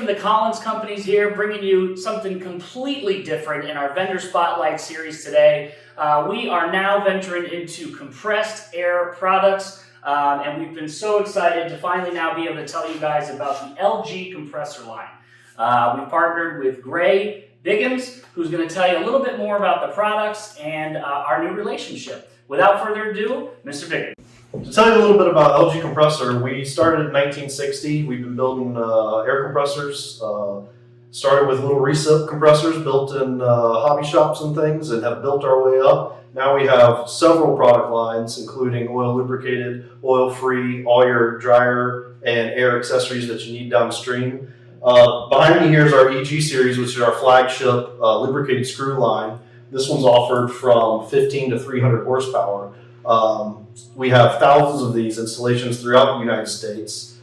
from the Collins companies here, bringing you something completely different in our Vendor Spotlight series today. We are now venturing into compressed air products, and we've been so excited to finally now be able to tell you guys about the ELGI compressor line. We've partnered with Biggins, who's going to tell you a little bit more about the products and our new relationship. Without further ado, Mr. Biggins. To tell you a little bit about ELGI Compressor, we started in 1960. We've been building air compressors. Started with little recip compressors built in hobby shops and things, and have built our way up. Now we have several product lines, including oil lubricated, oil-free, all your dryer and air accessories that you need downstream. Behind me here is our EG series, which is our flagship lubricated screw line. This one's offered from 15 to 300 horsepower. We have thousands of these installations throughout the United States.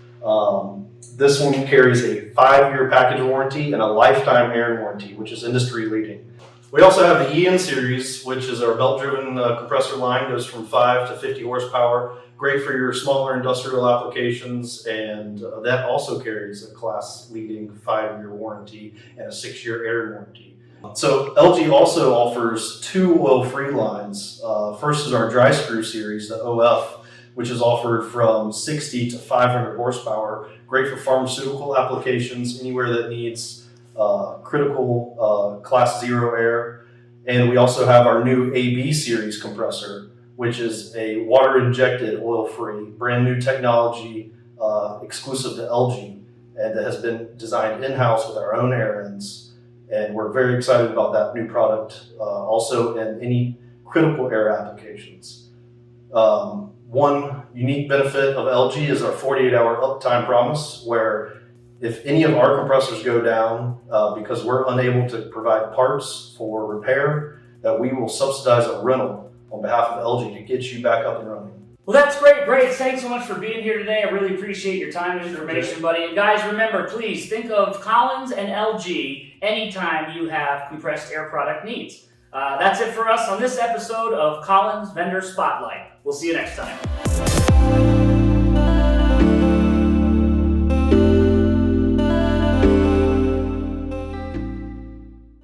This one carries a 5-year package warranty and a lifetime air warranty, which is industry leading. We also have the EN series, which is our belt-driven compressor line, goes from 5 to 50 horsepower. Great for your smaller industrial applications, and that also carries a class-leading 5-year warranty and a 6-year air warranty. So ELGI also offers 2 oil-free lines. First is our dry screw series, the OF, which is offered from 60 to 500 horsepower. Great for pharmaceutical applications, anywhere that needs critical class 0 air. And we also have our new AB series compressor, which is a water-injected oil-free, brand new technology exclusive to ELGI, and that has been designed in-house with our own air ends. And we're very excited about that new product, also in any critical air applications. One unique benefit of ELGI is our 48-hour uptime promise, where if any of our compressors go down because we're unable to provide parts for repair, that we will subsidize a rental on behalf of ELGI to get you back up and running. Well, that's great. Thanks so much for being here today. I really appreciate your time and information, buddy. And guys, remember, please think of Collins and ELGI anytime you have compressed air product needs. That's it for us on this episode of Collins Vendor Spotlight. We'll see you next time.